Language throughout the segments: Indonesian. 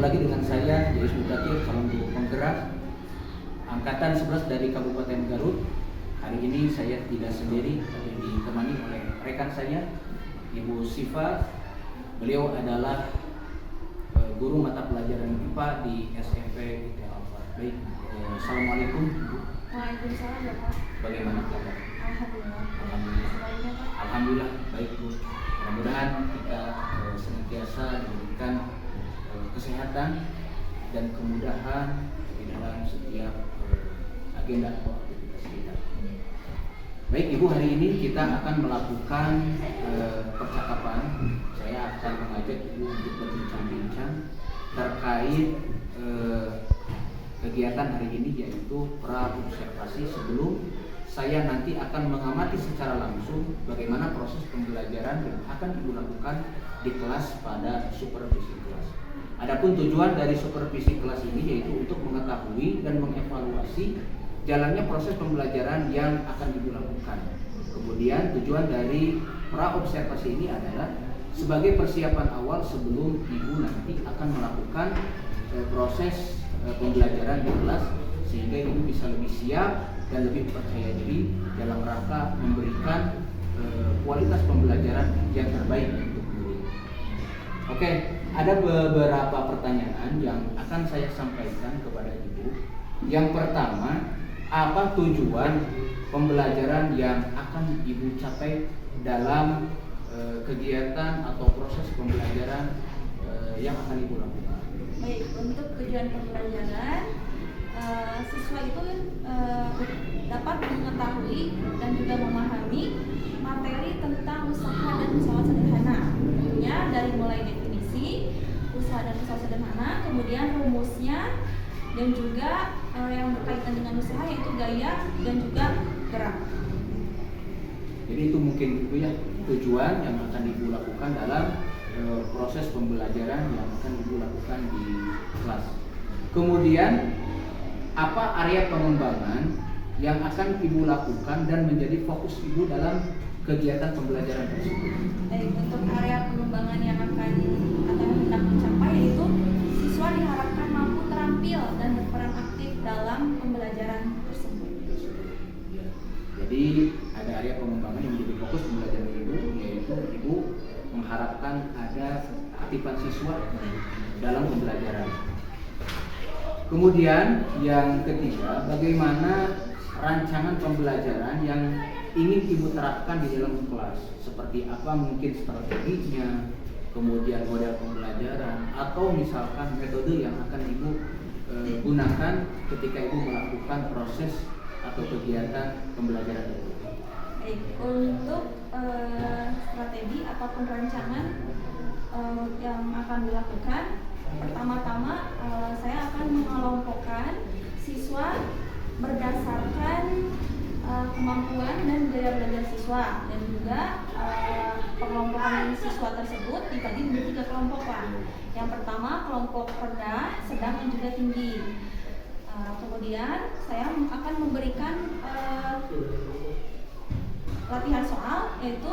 lagi dengan saya Yus Mutakhir, calon guru penggerak angkatan 11 dari Kabupaten Garut. Hari ini saya tidak sendiri, tapi ditemani oleh rekan saya Ibu Siva. Beliau adalah guru mata pelajaran IPA di SMP ITE Alfa. Baik, assalamualaikum Ibu. Waalaikumsalam Bapak. Bagaimana kabar? Alhamdulillah. Alhamdulillah. Semuanya Pak. Alhamdulillah baik Bu. Mudah-mudahan kita senantiasa diberikan kesehatan dan kemudahan di dalam setiap agenda atau aktivitas kita. Baik Ibu, hari ini kita akan melakukan percakapan. Saya akan mengajak Ibu untuk berbincang-bincang terkait kegiatan hari ini, yaitu pra-observasi sebelum saya nanti akan mengamati secara langsung bagaimana proses pembelajaran yang akan Ibu lakukan di kelas pada supervisi kelas. Adapun tujuan dari supervisi kelas ini yaitu untuk mengetahui dan mengevaluasi jalannya proses pembelajaran yang akan Ibu lakukan. Kemudian tujuan dari pra-observasi ini adalah sebagai persiapan awal sebelum Ibu nanti akan melakukan proses pembelajaran di kelas, sehingga Ibu bisa lebih siap dan lebih percaya diri dalam rangka memberikan kualitas pembelajaran yang terbaik untuk guru. Oke, ada beberapa pertanyaan yang akan saya sampaikan kepada Ibu. Yang pertama, apa tujuan pembelajaran yang akan Ibu capai dalam kegiatan atau proses pembelajaran yang akan Ibu lakukan? Baik, untuk tujuan pembelajaran, siswa itu dapat mengetahui dan juga memahami materi tentang usaha dan usaha sederhana. Tentunya dari mulai definisi usaha dan usaha sederhana, kemudian rumusnya, dan juga yang berkaitan dengan usaha yaitu gaya dan juga gerak. Jadi itu mungkin Ibu ya, tujuan yang akan Ibu lakukan dalam proses pembelajaran yang akan Ibu lakukan di kelas. Kemudian apa area pengembangan yang akan Ibu lakukan dan menjadi fokus Ibu dalam kegiatan pembelajaran tersebut? Baik, untuk area pengembangan yang akan atau hendak mencapai yaitu siswa diharapkan mampu terampil dan berperan aktif dalam pembelajaran tersebut. Jadi ada area pengembangan yang menjadi fokus pembelajaran Ibu, yaitu Ibu mengharapkan ada aktifan siswa dalam pembelajaran. Kemudian yang ketiga, bagaimana rancangan pembelajaran yang ingin Ibu terapkan di dalam kelas? Seperti apa mungkin strateginya, kemudian model pembelajaran, atau misalkan metode yang akan Ibu gunakan ketika Ibu melakukan proses atau kegiatan pembelajaran itu? Baik, untuk strategi ataupun rancangan yang akan dilakukan, pertama-tama saya akan mengelompokkan siswa berdasarkan kemampuan dan gaya belajar siswa, dan juga pengelompokan siswa tersebut dibagi menjadi 3 kelompokan. Yang pertama kelompok rendah, sedang, dan juga tinggi. Kemudian saya akan memberikan latihan soal, yaitu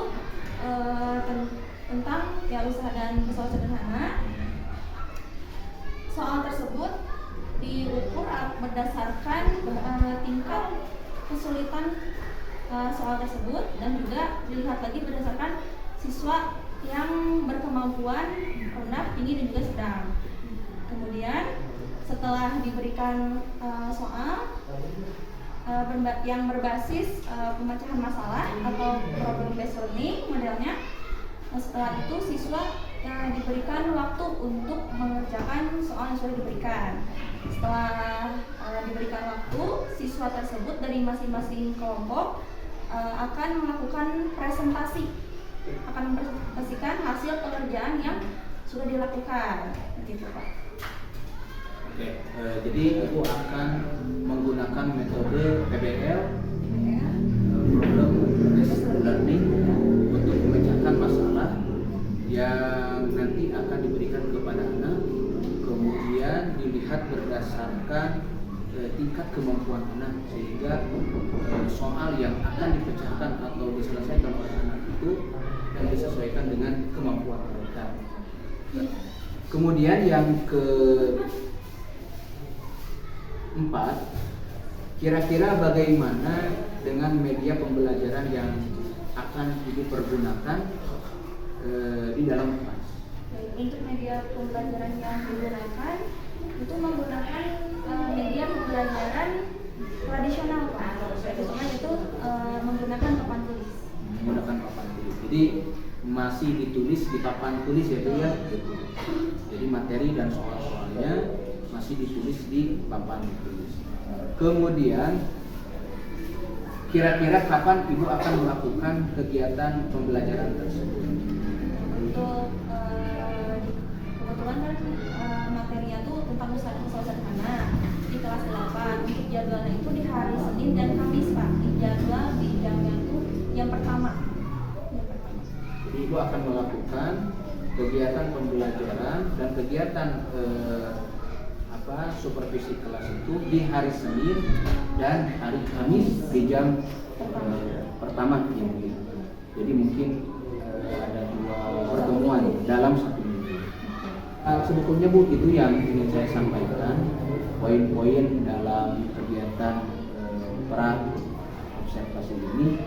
tentang ya usaha dan usaha sederhana. Soal tersebut diukur berdasarkan tingkat kesulitan soal tersebut, dan juga dilihat lagi berdasarkan siswa yang berkemampuan rendah, tinggi, dan juga sedang. Kemudian setelah diberikan soal yang berbasis pemecahan masalah atau problem based learning modelnya, setelah itu siswa diberikan waktu untuk mengerjakan soal yang sudah diberikan. Setelah diberikan waktu, siswa tersebut dari masing-masing kelompok akan melakukan presentasi, akan mempresentasikan hasil pekerjaan yang sudah dilakukan, gitu Pak. Oke, jadi Ibu akan menggunakan metode PBL, problem based learning, untuk memecahkan masalah yang nanti akan diberikan kepada anak, kemudian dilihat berdasarkan tingkat kemampuan anak, sehingga soal yang akan dipecahkan atau diselesaikan oleh anak itu dan disesuaikan dengan kemampuan mereka. Kemudian yang keempat, kira-kira bagaimana dengan media pembelajaran yang akan Ibu pergunakan di dalam kelas? Untuk media pembelajaran yang digunakan itu menggunakan media pembelajaran tradisional, Pak. Tradisional itu menggunakan papan tulis. Menggunakan papan tulis. Jadi masih ditulis di papan tulis ya Bu ya. Jadi materi dan soal-soalnya masih ditulis di papan tulis. Kemudian kira-kira kapan Ibu akan melakukan kegiatan pembelajaran tersebut? Untuk kebetulan kan materinya tuh tentang usaha sederhana di kelas 8. Untuk jadwalnya itu di hari Senin dan Kamis, Pak. Di jadwal di jamnya itu yang pertama. Jadi Ibu akan melakukan kegiatan pembelajaran dan kegiatan supervisi kelas itu di hari Senin dan hari Kamis di jam pertama ya. Jadi mungkin ada 2 pertemuan dalam 1 minggu. Sebetulnya Bu, itu yang ingin saya sampaikan, poin-poin dalam kegiatan pra observasi ini.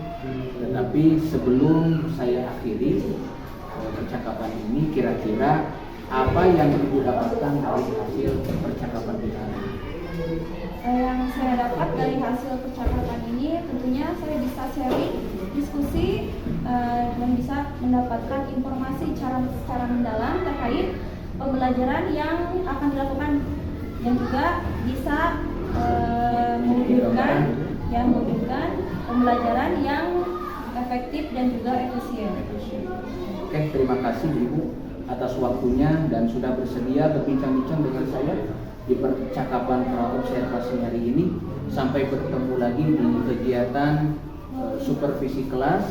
Tetapi sebelum saya akhiri percakapan ini, kira-kira apa yang Ibu dapatkan dari hasil percakapan kita? Yang saya dapat dari hasil percakapan ini, tentunya saya bisa sharing, diskusi, dan bisa mendapatkan informasi secara mendalam terkait pembelajaran yang akan dilakukan, dan juga bisa mewujudkan pembelajaran yang efektif dan juga efisien. Oke, terima kasih Ibu atas waktunya dan sudah bersedia berbincang-bincang dengan saya di percakapan praobservasi hari ini. Sampai bertemu lagi di kegiatan supervisi kelas,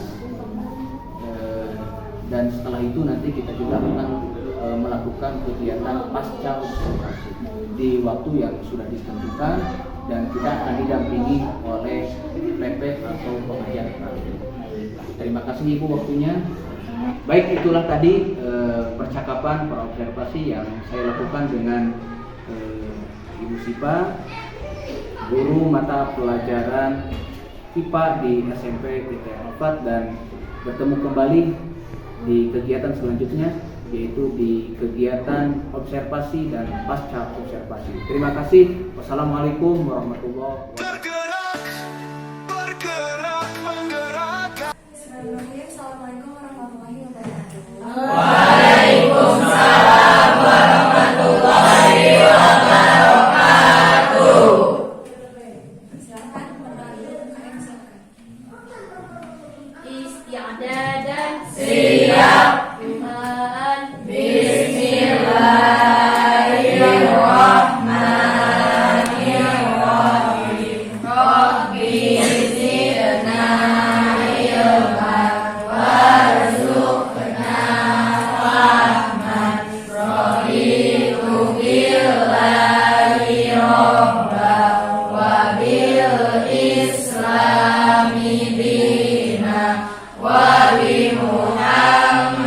dan setelah itu nanti kita juga akan melakukan kegiatan pasca observasi di waktu yang sudah ditentukan, dan kita akan didampingi oleh PP atau pengajar praktik. Terima kasih Ibu waktunya. Baik, itulah tadi percakapan praobservasi yang saya lakukan dengan Ibu Sipa, guru mata pelajaran IPA di SMP TTR 4, dan bertemu kembali di kegiatan selanjutnya, yaitu di kegiatan observasi dan pasca observasi. Terima kasih. Wassalamualaikum warahmatullahi wabarakatuh. Assalamualaikum warahmatullahi wabarakatuh. Waalaikumsalam warahmatullahi wabarakatuh. Silakan kembali UKM, silakan. Isti'dadan siap. Iman. Bismillahirrahmanirrahim. Rabbi zidna ilman warzuqna fahman. Raditu billahi robba wa bil islami dina wa bi Muhammad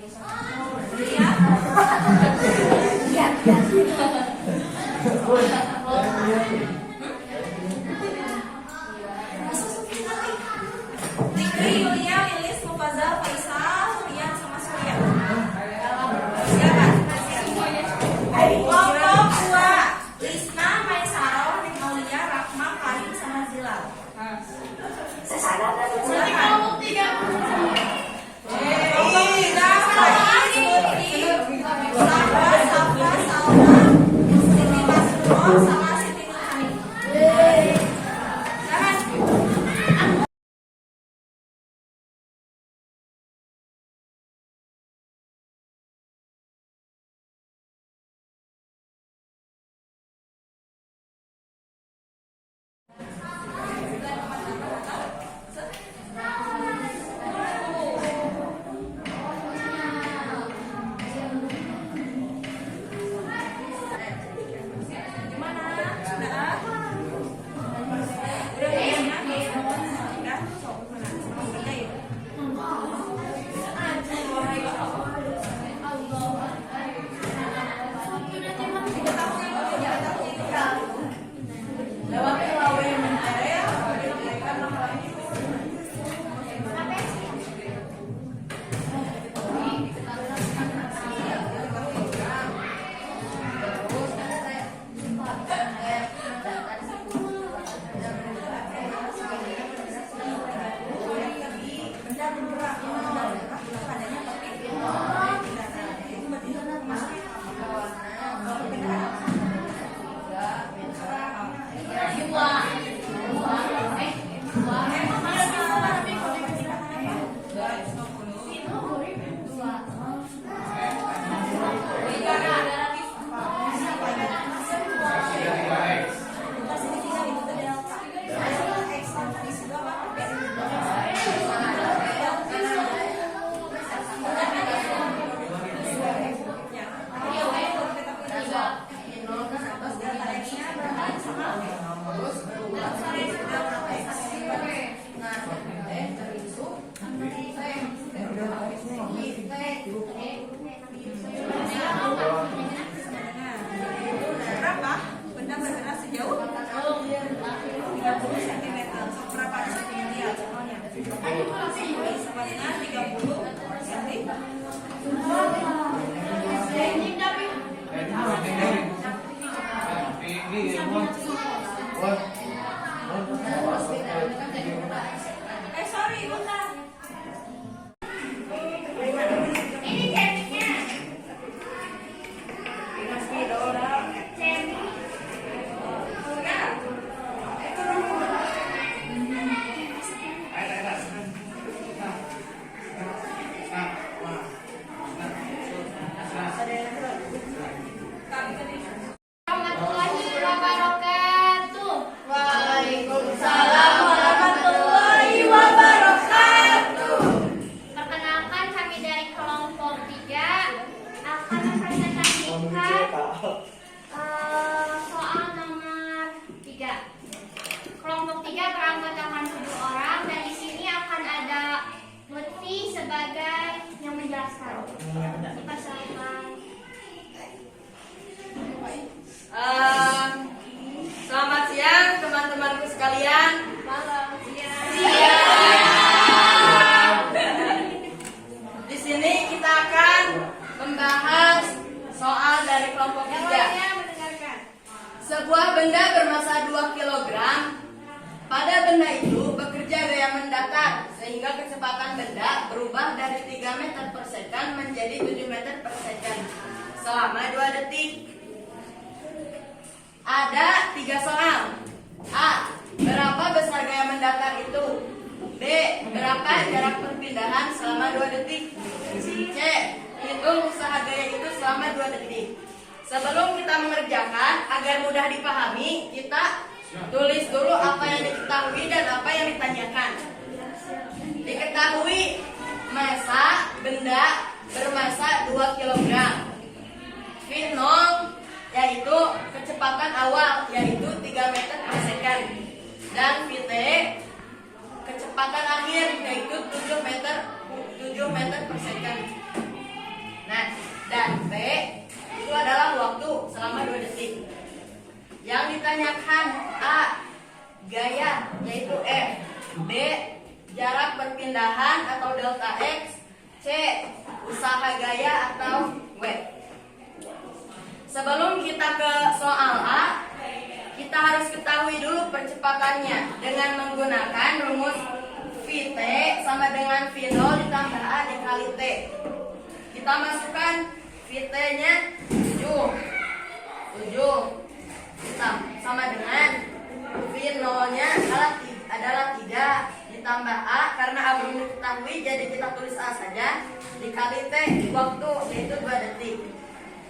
Fikri, Yulia, Lilis, Mufazal, Faisal, Rian, sama Surya. Siapa? Kelompok 2, Lisna, Maisaro, Aulia, Rahma, Karim, sama Zilal. Berarti kelompok 3. Kelompok 3, Faiz, Lutfi, Safa, Salma, Siti Masrur, sama Siti Nurhani. Silakan. Gimana? Sudah? Udah kayaknya? Udah? Sok mana? Sama kerja yuk. Lewat lawe mentere, kan berapa? Benda bergerak sejauh 30 cm. Berapa cm ya contohnya? Semuanya 30 cm. Sorry, bentar. Ini tekniknya. Warahmatullahi wabarakatuh. Waalaikumsalam warahmatullahi wabarakatuh. Perkenalkan, kami dari kelompok 3 akan mempresentasikan soal nomor 3. Kelompok 3 beranggotakan 7 orang dan di sini akan ada Lutfi sebagai yang menjelaskan. Dipersilakan. Selamat siang teman-temanku sekalian. Di sini kita akan membahas soal dari kelompok 3. Sebuah benda bermassa 2 kg. Pada benda itu bekerja gaya mendatar sehingga kecepatan benda berubah dari 3 meter per second menjadi 7 meter per second selama 2 detik. Ada 3 soal. A. Berapa besar gaya mendatar itu? B. Berapa jarak perpindahan selama 2 detik? C. Hitung usaha gaya itu selama 2 detik. Sebelum kita mengerjakan, agar mudah dipahami, kita tulis dulu apa yang diketahui dan apa yang ditanyakan. Diketahui massa benda bermassa 2 kg. V0 yaitu kecepatan awal yaitu 3 meter per second. Dan VT kecepatan akhir yaitu 7 meter per second. usaha gaya atau W. Sebelum kita ke soal A, kita harus ketahui dulu percepatannya dengan menggunakan rumus VT sama dengan V0 ditambah A dikali T. Kita masukkan VT-nya 7 sama dengan V0-nya adalah 3 ditambah A, karena A belum diketahui jadi kita tulis A saja, dikali T waktu yaitu 2 detik.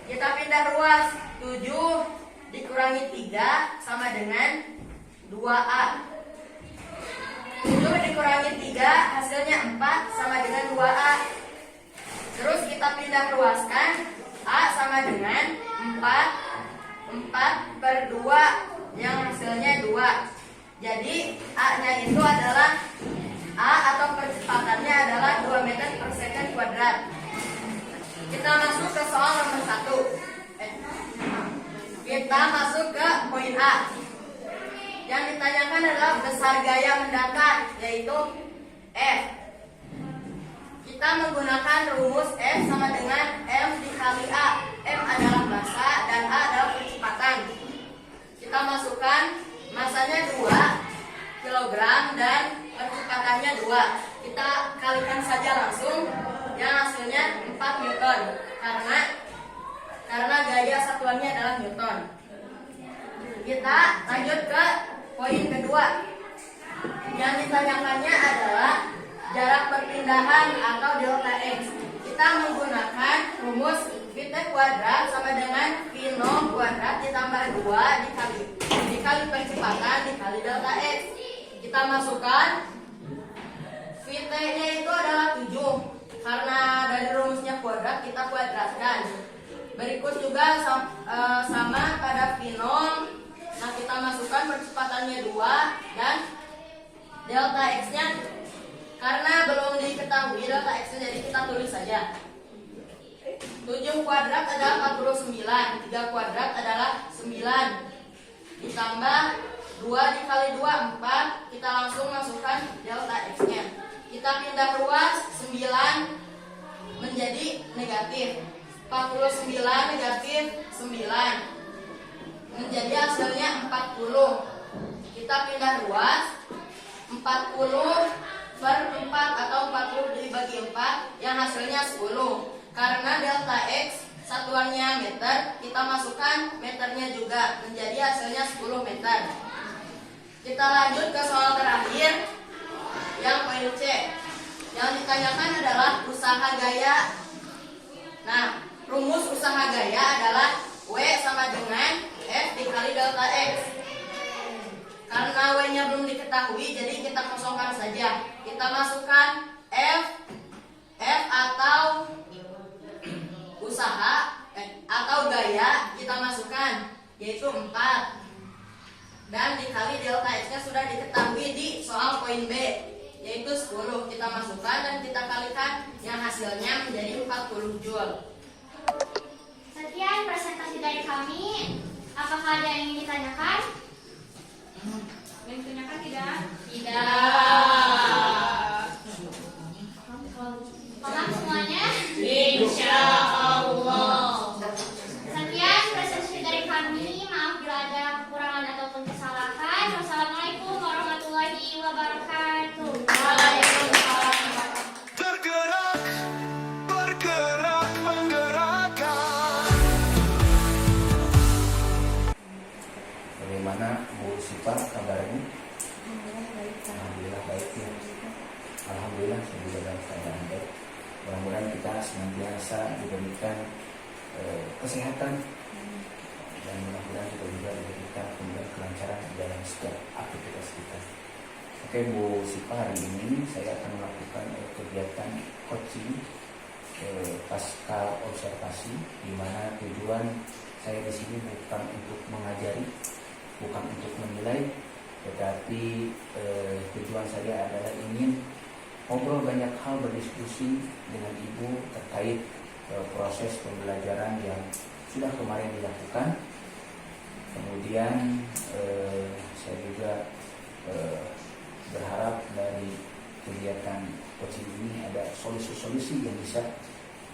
Kita pindah ruas, 7 dikurangi 3 sama dengan 2A. 7 dikurangi 3 hasilnya 4 sama dengan 2A. Terus kita pindah ruaskan, A sama dengan 4 per 2 yang hasilnya 2. Jadi A-nya itu adalah A atau percepatannya adalah 2 meter per second kuadrat. Kita masuk ke soal nomor 1. Kita masuk ke poin A. Yang ditanyakan adalah besar gaya mendatar, yaitu F. Kita menggunakan rumus F sama dengan M dikali A. M adalah massa dan A adalah percepatan. Kita masukkan masanya 2 kg dan percepatannya 2. Kita kalikan saja langsung, yang hasilnya 4 Newton karena gaya satuannya adalah Newton. Kita lanjut ke poin kedua. Yang ditanyakannya adalah jarak perpindahan atau delta X. Kita menggunakan rumus VT kuadrat sama dengan V0 kuadrat ditambah 2 dikali percepatan dikali delta X. Kita masukkan VT-nya itu adalah 7. Karena dari rumusnya kuadrat kita kuadratkan. Berikut juga sama pada V0. Nah, kita masukkan percepatannya 2 dan delta X-nya karena belum diketahui delta X-nya, jadi kita tulis saja. 7 kuadrat adalah 49, 3 kuadrat adalah 9. Ditambah 2 dikali 2, 4. Kita langsung masukkan delta X-nya. Kita pindah ruas, 9 menjadi negatif. 49 negatif 9. Menjadi hasilnya 40. Kita pindah ruas, 40 per 4 atau 40 dibagi 4 yang hasilnya 10. Karena delta X satuannya meter, kita masukkan meternya juga, menjadi hasilnya 10 meter. Kita lanjut ke soal terakhir, yang poin C. Yang ditanyakan adalah usaha gaya. Nah, rumus usaha gaya adalah W sama dengan F dikali delta X. Karena W-nya belum diketahui, jadi kita kosongkan saja. Kita masukkan F atau usaha atau gaya kita masukkan, yaitu 4. Dan dikali delta X-nya sudah diketahui di soal poin B, yaitu 10. Kita masukkan dan kita kalikan, yang hasilnya menjadi 40 Joule. Sekian presentasi dari kami. Apakah ada yang ingin ditanyakan? Yang ditanyakan tidak? Paham semuanya? Insya Allah. Sekian presentasi dari kami. Maaf bila ada kekurangan ataupun kesalahan. Wassalamualaikum warahmatullahi wabarakatuh. Waalaikumsalam. Bergerak, menggerakkan. Bagaimana Bu Sipa kabarnya? Alhamdulillah baik ya. Alhamdulillah saya juga dalam keadaan baik. Mudah-mudahan kita senantiasa diberikan kesehatan dan mudah-mudahan kita juga diberikan kemudian kelancaran dalam setiap aktivitas kita. Oke Bu Sipa, hari ini saya akan melakukan kegiatan coaching pasca observasi, di mana tujuan saya di sini bukan untuk mengajari, bukan untuk menilai, tetapi tujuan saya adalah ingin ngobrol banyak hal, berdiskusi dengan Ibu terkait proses pembelajaran yang sudah kemarin dilakukan. Kemudian saya juga berharap dari kegiatan coaching ini ada solusi-solusi yang bisa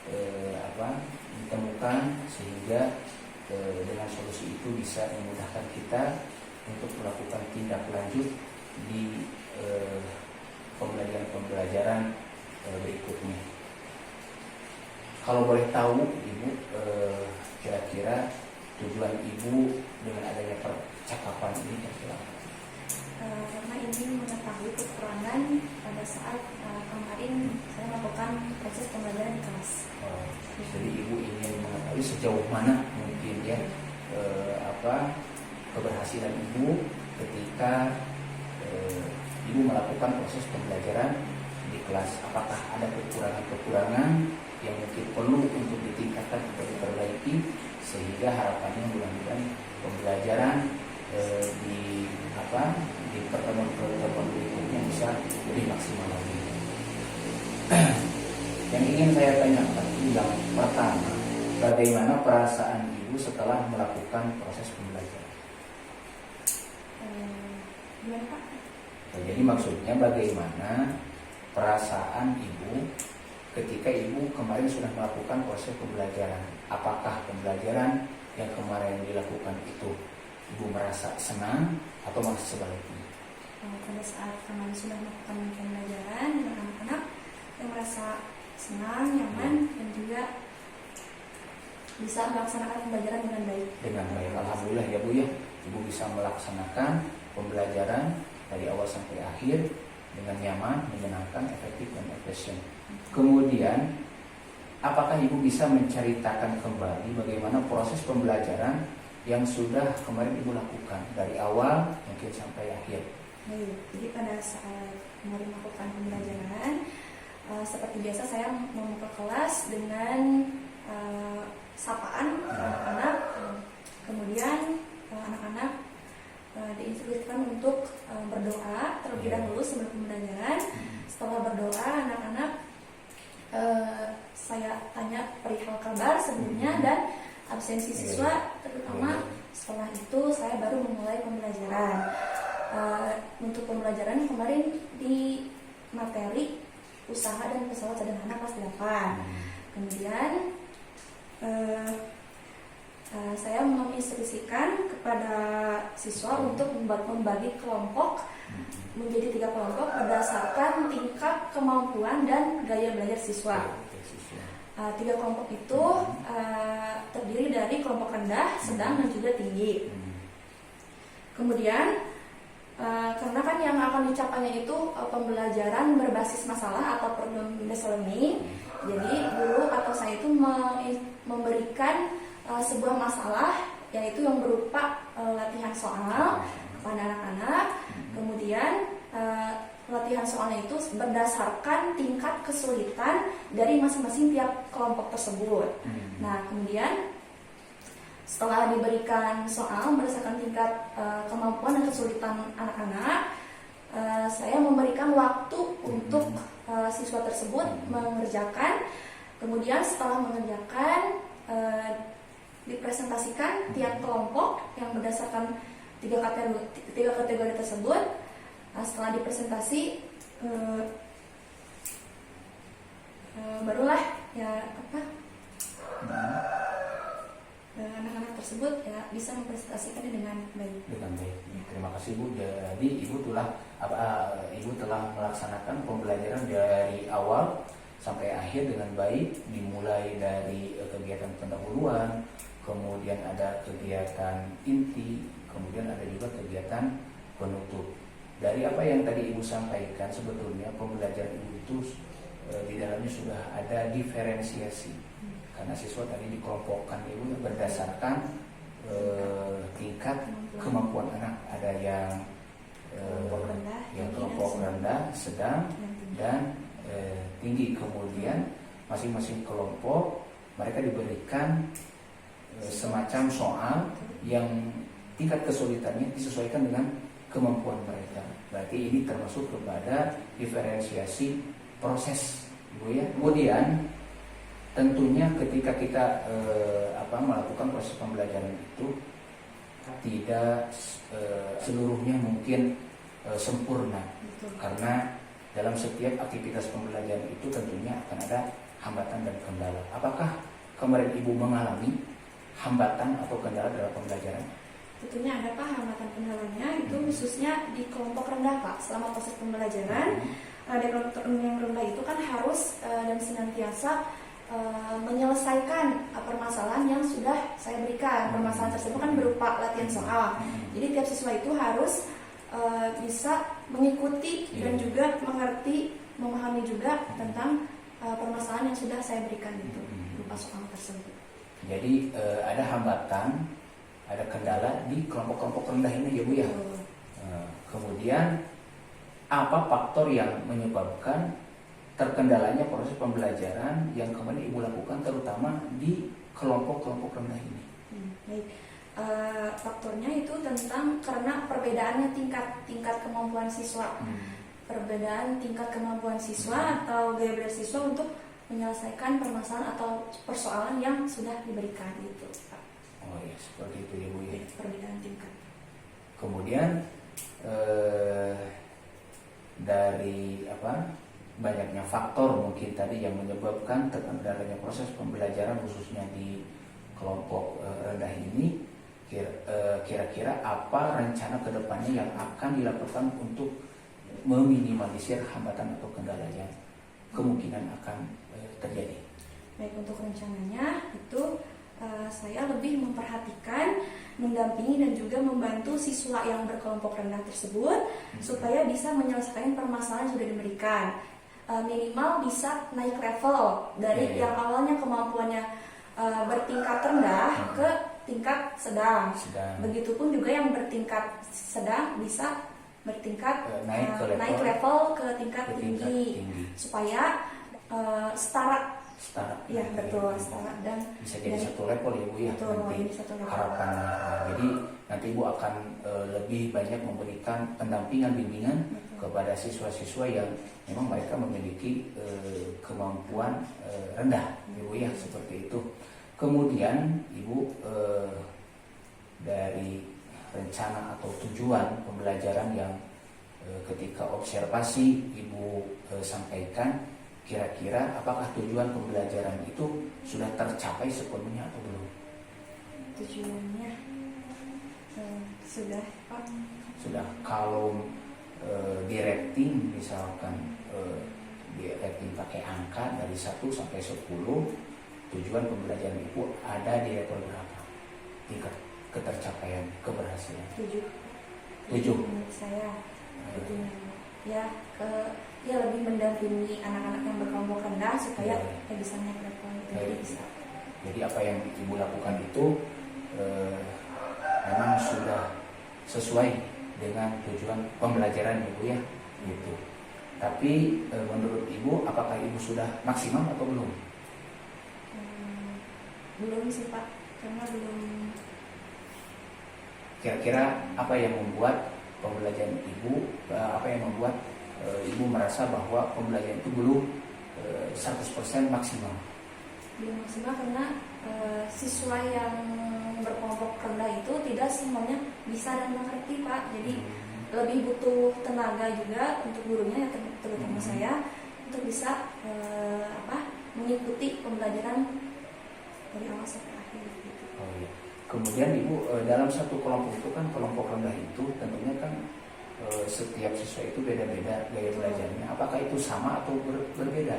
ditemukan sehingga dengan solusi itu bisa memudahkan kita untuk melakukan tindak lanjut di pembelajaran berikutnya. Kalau boleh tahu Ibu, kira-kira tujuan Ibu dengan adanya percakapan ini kira-kira apa? Karena ingin mengetahui kekurangan pada saat kemarin saya melakukan proses pembelajaran di kelas. Jadi Ibu ingin mengetahui sejauh mana mungkin ya keberhasilan Ibu ketika Ibu melakukan proses pembelajaran di kelas. Apakah ada kekurangan-kekurangan yang mungkin perlu untuk ditingkatkan atau diperbaiki sehingga harapannya mudah-mudahan pembelajaran di pertemuan berikutnya bisa lebih maksimal lagi. Yang ingin saya tanyakan yang pertama, bagaimana perasaan Ibu setelah melakukan proses pembelajaran? Gimana Pak? Jadi maksudnya bagaimana perasaan Ibu ketika Ibu kemarin sudah melakukan proses pembelajaran? Apakah pembelajaran yang kemarin dilakukan itu Ibu merasa senang atau masih sebaliknya? Pada saat kemarin sudah melakukan pembelajaran dengan anak-anak, saya merasa senang, nyaman, dan juga bisa melaksanakan pembelajaran dengan baik. Dengan baik, alhamdulillah ya Bu ya, Ibu bisa melaksanakan pembelajaran dari awal sampai akhir dengan nyaman, menyenangkan, efektif dan efisien. Kemudian, apakah Ibu bisa menceritakan kembali bagaimana proses pembelajaran yang sudah kemarin Ibu lakukan dari awal mungkin sampai akhir? Baik, jadi pada saat kemarin melakukan pembelajaran, seperti biasa saya membuka kelas dengan sapaan anak-anak, kemudian anak-anak diinstruksikan untuk berdoa terlebih dahulu sebelum pembelajaran. Setelah berdoa, anak-anak saya tanya perihal kabar sebelumnya dan absensi siswa, terutama setelah itu saya baru memulai pembelajaran. Untuk pembelajaran kemarin di materi usaha dan pesawat sederhana kelas 8. Kemudian saya menginstruksikan kepada siswa untuk membagi kelompok menjadi 3 kelompok berdasarkan tingkat kemampuan dan gaya belajar siswa. 3 kelompok itu terdiri dari kelompok rendah, sedang, dan juga tinggi. Kemudian karena kan yang akan dicapainya itu pembelajaran berbasis masalah atau problem-based learning, jadi guru atau saya itu memberikan sebuah masalah, yaitu yang berupa latihan soal kepada anak-anak. Kemudian latihan soalnya itu berdasarkan tingkat kesulitan dari masing-masing tiap kelompok tersebut. Nah, kemudian setelah diberikan soal berdasarkan tingkat kemampuan dan kesulitan anak-anak, saya memberikan waktu untuk siswa tersebut mengerjakan. Kemudian setelah mengerjakan, dipresentasikan tiap kelompok yang berdasarkan 3 kategori tersebut. Setelah dipresentasi, barulah anak-anak tersebut bisa mempresentasikannya dengan baik. Dengan baik. Terima kasih Bu. Jadi Ibu telah melaksanakan pembelajaran dari awal sampai akhir dengan baik, dimulai dari kegiatan pendahuluan, kemudian ada kegiatan inti, kemudian ada juga kegiatan penutup. Dari apa yang tadi Ibu sampaikan, sebetulnya pembelajaran Ibu itu di dalamnya sudah ada diferensiasi. Karena siswa tadi dikelompokkan Ibu berdasarkan tingkat kemampuan anak. Ada yang kelompok rendah, sedang, dan tinggi. Kemudian masing-masing kelompok mereka diberikan semacam soal yang tingkat kesulitannya disesuaikan dengan kemampuan mereka. Berarti ini termasuk kepada diferensiasi proses, Bu ya. Kemudian tentunya ketika kita melakukan proses pembelajaran itu tidak seluruhnya mungkin sempurna. Karena dalam setiap aktivitas pembelajaran itu tentunya akan ada hambatan dan kendala. Apakah kemarin Ibu mengalami hambatan atau kendala dalam pembelajaran? Tentunya ada Pak hambatan kendalanya, itu khususnya di kelompok rendah Pak. Selama proses pembelajaran, di kelompok yang rendah itu kan harus dan senantiasa menyelesaikan permasalahan yang sudah saya berikan. Permasalahan tersebut kan berupa latihan soal. Jadi tiap siswa itu harus bisa mengikuti dan juga mengerti, memahami juga tentang permasalahan yang sudah saya berikan itu berupa soal tersebut. Jadi ada hambatan, ada kendala di kelompok-kelompok rendah ini ya Bu ya. Kemudian apa faktor yang menyebabkan terkendalanya proses pembelajaran yang kemarin Ibu lakukan terutama di kelompok-kelompok rendah ini? Baik, faktornya itu tentang karena perbedaannya tingkat kemampuan siswa, perbedaan tingkat kemampuan siswa atau gaya belajar siswa untuk menyelesaikan permasalahan atau persoalan yang sudah diberikan itu, Pak. Oh ya, seperti itu ya Bu ya. Perbedaan tingkat. Kemudian dari banyaknya faktor mungkin tadi yang menyebabkan terkendalanya proses pembelajaran khususnya di kelompok rendah ini, kira-kira apa rencana kedepannya yang akan dilakukan untuk meminimalisir hambatan atau kendala yang kemungkinan akan terjadi? Baik, untuk rencananya itu saya lebih memperhatikan, mendampingi dan juga membantu siswa yang berkelompok rendah tersebut supaya bisa menyelesaikan permasalahan yang sudah diberikan. Minimal bisa naik level dari yang awalnya kemampuannya bertingkat rendah ke tingkat sedang. Begitupun juga yang bertingkat sedang bisa bertingkat naik level ke tingkat tinggi supaya setara. Ya betul, setara dan bisa jadi satu level ya Bu ya. Betul, nanti harapannya. Jadi nanti Ibu akan lebih banyak memberikan pendampingan bimbingan kepada siswa-siswa yang memang mereka memiliki kemampuan rendah ya Bu ya, seperti itu. Kemudian Ibu dari rencana atau tujuan pembelajaran yang ketika observasi Ibu sampaikan, kira-kira apakah tujuan pembelajaran itu sudah tercapai sepenuhnya atau belum? Tujuannya sudah Pak. Sudah. Kalau di rating misalkan di rating pakai angka dari 1 sampai 10, tujuan pembelajaran Ibu ada di level berapa? Tingkat ketercapaian, keberhasilan? 7. Menurut saya ya lebih mendampingi anak-anak yang berkelompok rendah supaya bisa naik level itu. Jadi apa yang Ibu lakukan itu memang sudah sesuai dengan tujuan pembelajaran Ibu ya, gitu. Tapi menurut Ibu, apakah Ibu sudah maksimal atau belum? Belum sih Pak, karena belum. Kira-kira apa yang membuat pembelajaran Ibu, apa yang membuat Ibu merasa bahwa pembelajaran itu belum 100% maksimal? Belum maksimal karena siswa yang berkelompok rendah itu tidak semuanya bisa dan mengerti Pak. Jadi lebih butuh tenaga juga untuk gurunya, terutama saya, untuk bisa mengikuti pembelajaran dari awal sampai akhir. Gitu. Oh, iya. Kemudian Ibu dalam satu kelompok itu kan, kelompok rendah itu tentunya kan setiap siswa itu beda-beda gaya belajarnya. Apakah itu sama atau berbeda?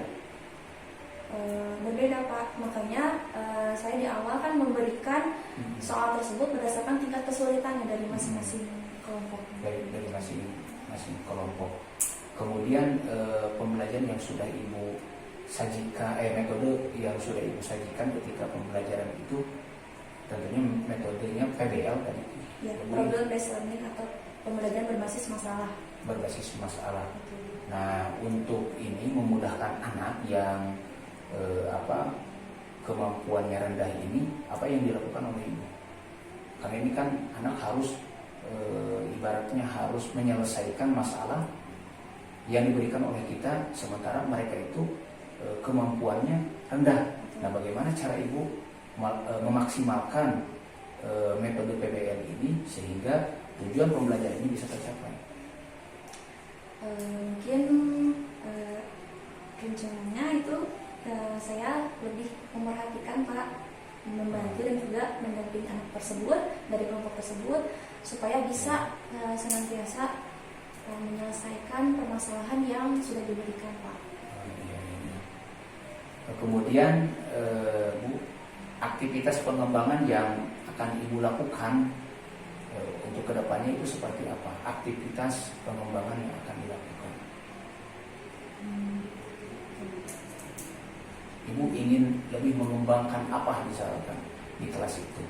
Berbeda Pak, makanya saya di awal kan memberikan soal tersebut berdasarkan tingkat kesulitannya dari masing-masing kelompok. Dari masing-masing kelompok. Kemudian pembelajaran yang sudah Ibu sajikan, metode yang sudah Ibu sajikan ketika pembelajaran itu tentunya metodenya PBL tadi. Ya, problem based learning atau pembelajaran berbasis masalah. Berbasis masalah. Betul. Nah, untuk ini memudahkan anak yang kemampuannya rendah ini, apa yang dilakukan oleh Ibu? Karena ini kan anak harus ibaratnya harus menyelesaikan masalah yang diberikan oleh kita, sementara mereka itu kemampuannya rendah. Nah, bagaimana cara Ibu memaksimalkan metode PBL ini sehingga tujuan pembelajaran ini bisa tercapai? Mungkin rencananya itu saya lebih memerhatikan Pak, membantu dan juga mendampingi anak tersebut dari kelompok tersebut supaya bisa senantiasa menyelesaikan permasalahan yang sudah diberikan Pak. Kemudian Bu, aktivitas pengembangan yang akan Ibu lakukan untuk kedepannya itu seperti apa? Aktivitas pengembangan yang akan dilakukan. Ibu ingin lebih mengembangkan apa misalkan di kelas itu?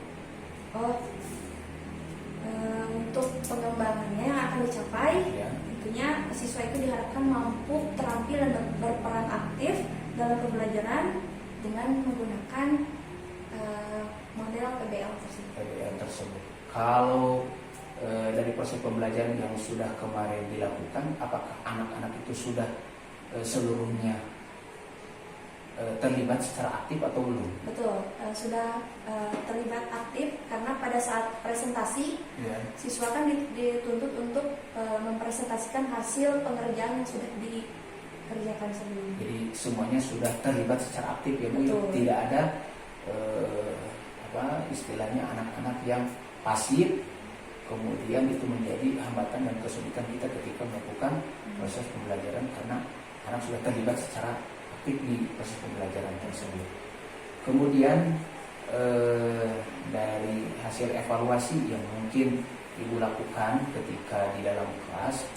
Untuk pengembangannya yang akan dicapai, Ya. tentunya siswa itu diharapkan mampu terampil dan berperan aktif dalam pembelajaran dengan menggunakan model PBL tersebut. PBL tersebut. Kalau dari proses pembelajaran yang sudah kemarin dilakukan, apakah anak-anak itu sudah seluruhnya terlibat secara aktif atau belum? Betul, sudah terlibat aktif karena pada saat presentasi Ya. siswa kan dituntut untuk mempresentasikan hasil pengerjaan yang sudah dikerjakan sebelumnya. Jadi semuanya sudah terlibat secara aktif ya Bu. Betul. Tidak ada istilahnya anak-anak yang pasif, kemudian itu menjadi hambatan dan kesulitan kita ketika melakukan proses pembelajaran karena anak sudah terlibat secara aktif di proses pembelajaran tersebut. Kemudian dari hasil evaluasi yang mungkin Ibu lakukan ketika di dalam kelas,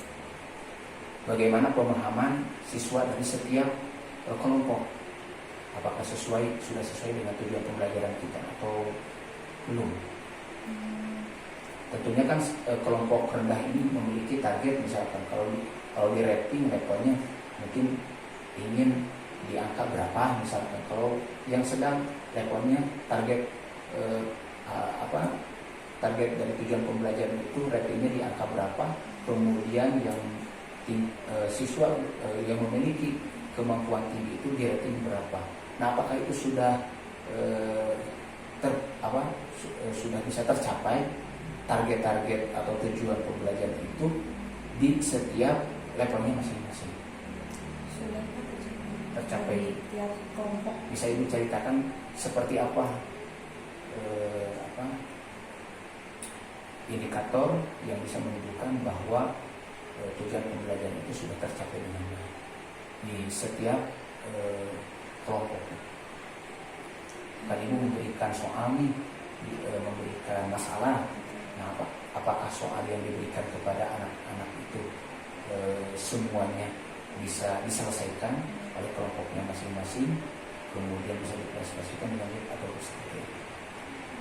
bagaimana pemahaman siswa dari setiap kelompok? Apakah sudah sesuai dengan tujuan pembelajaran kita atau belum? Tentunya kan kelompok rendah ini memiliki target, misalkan kalau di rating levelnya mungkin ingin di angka berapa, misalkan kalau yang sedang levelnya target target dari tujuan pembelajaran itu ratingnya di angka berapa, kemudian yang siswa yang memiliki kemampuan tinggi itu di rating berapa. Nah, apakah itu sudah sudah bisa tercapai target-target atau tujuan pembelajaran itu di setiap levelnya masing-masing? Sudah Tercapai. dari tiap kelompok. Bisa Ibu ceritakan seperti apa indikator yang bisa menunjukkan bahwa tujuan pembelajaran itu sudah tercapai dengan baik di setiap kelompok. Kan Ibu memberikan soal nih, memberikan masalah. Nah, apakah soal yang diberikan kepada anak-anak itu semuanya bisa diselesaikan oleh kelompoknya masing-masing, kemudian bisa dipresentasikan dengan baik atau seperti itu?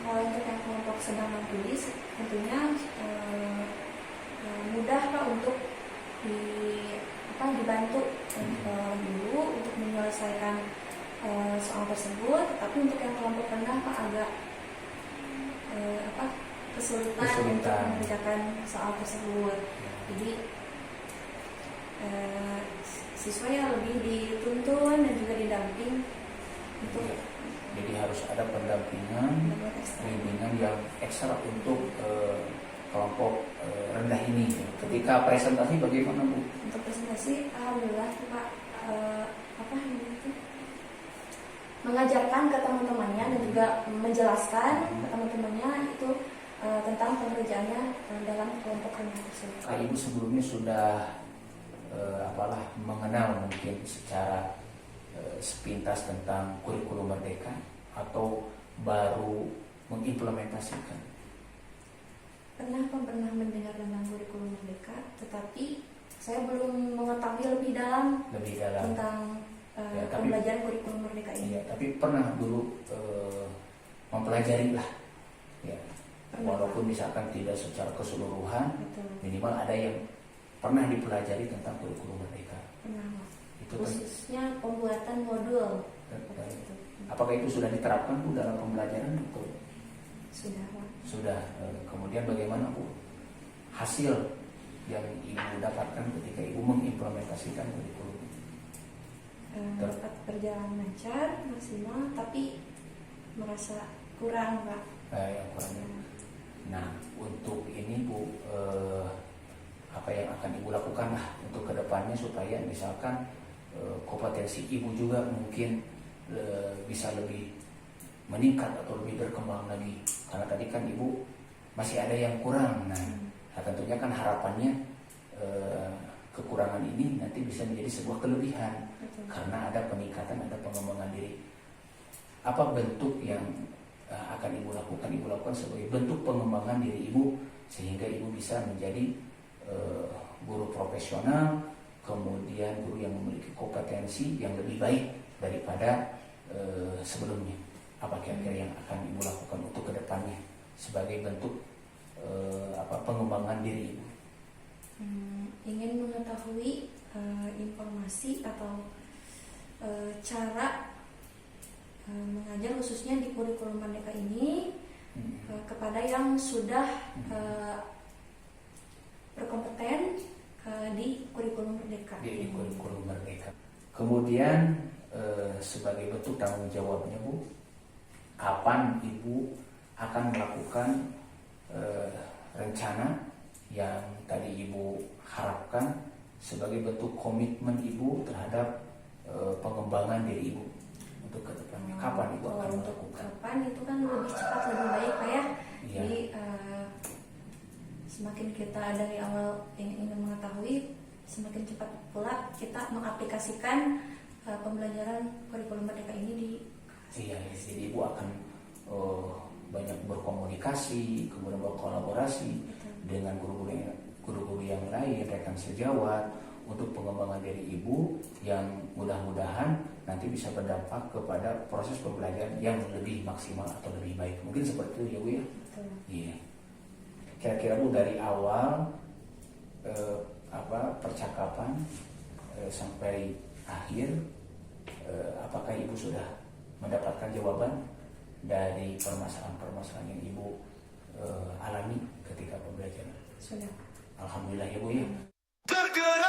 Kalau untuk yang kelompok sedang tulis, tentunya mudah Pak untuk dibantu dulu untuk menyelesaikan soal tersebut. Tapi untuk yang kelompok rendah Pak agak kesulitan untuk mengerjakan soal tersebut. Jadi siswa yang lebih dituntun dan juga didamping untuk Jadi harus ada pendampingan, bimbingan yang ekstra untuk kelompok rendah ini. Ketika presentasi bagaimana Bu? Untuk presentasi, alhamdulillah Pak mengajarkan ke teman-temannya dan juga menjelaskan ke teman-temannya itu tentang pengerjaannya dalam kelompok rendah tersebut. Ibu sebelumnya sudah mengenal mungkin secara sepintas tentang kurikulum merdeka atau baru mengimplementasikan? Pernah mendengar tentang kurikulum merdeka, tetapi saya belum mengetahui lebih dalam tentang pembelajaran kurikulum merdeka ini. Ya, tapi pernah dulu mempelajari lah, ya. Walaupun misalkan tidak secara keseluruhan, Betul. minimal ada yang pernah dipelajari tentang kurikulum merdeka. Pernah Mas. Itu Khususnya pembuatan modul. apakah itu sudah diterapkan Bu dalam pembelajaran atau Sudah Pak. sudah? Kemudian bagaimana Bu hasil yang Ibu dapatkan ketika Ibu mengimplementasikan kurikulum? Dapat berjalan lancar, maksimal, tapi merasa kurang Pak. Yang kurangnya. Nah, untuk ini Bu, apa yang akan Ibu lakukan lah untuk kedepannya supaya misalkan kompetensi Ibu juga mungkin bisa lebih meningkat atau lebih berkembang lagi, karena tadi kan Ibu masih ada yang kurang. Nah tentunya kan harapannya kekurangan ini nanti bisa menjadi sebuah kelebihan. Betul. Karena ada peningkatan, ada pengembangan diri. Apa bentuk yang akan Ibu lakukan? Ibu lakukan sebagai bentuk pengembangan diri Ibu, sehingga Ibu bisa menjadi guru profesional, kemudian guru yang memiliki kompetensi yang lebih baik daripada sebelumnya. Apa kira-kira yang akan Ibu lakukan untuk kedepannya sebagai bentuk pengembangan diri Ibu? Ingin mengetahui informasi atau cara mengajar khususnya di kurikulum Merdeka ini kepada yang sudah berkompeten di kurikulum Merdeka. Di kurikulum Merdeka. Kemudian sebagai bentuk tanggung jawabnya Bu, kapan Ibu akan melakukan rencana yang tadi Ibu harapkan sebagai bentuk komitmen Ibu terhadap pengembangan diri Ibu untuk ke depannya? Kapan Ibu akan Untuk melakukan? kapan itu kan lebih cepat lebih baik Pak ya. Iya. Jadi semakin kita dari awal ingin mengetahui, semakin cepat pula kita mengaplikasikan pembelajaran kurikulum Merdeka ini di Iya, jadi Ibu akan banyak berkomunikasi, kemudian berkolaborasi dengan guru-guru yang lain, rekan sejawat, untuk pengembangan diri Ibu yang mudah-mudahan nanti bisa berdampak kepada proses pembelajaran yang lebih maksimal atau lebih baik. Mungkin seperti itu ya Bu ya? Betul. Iya. Kira-kira Bu dari awal percakapan sampai akhir, apakah Ibu sudah mendapatkan jawaban dari permasalahan-permasalahan yang Ibu alami ketika pembelajaran? Sudah. Alhamdulillah ya Bu ya. Tergerak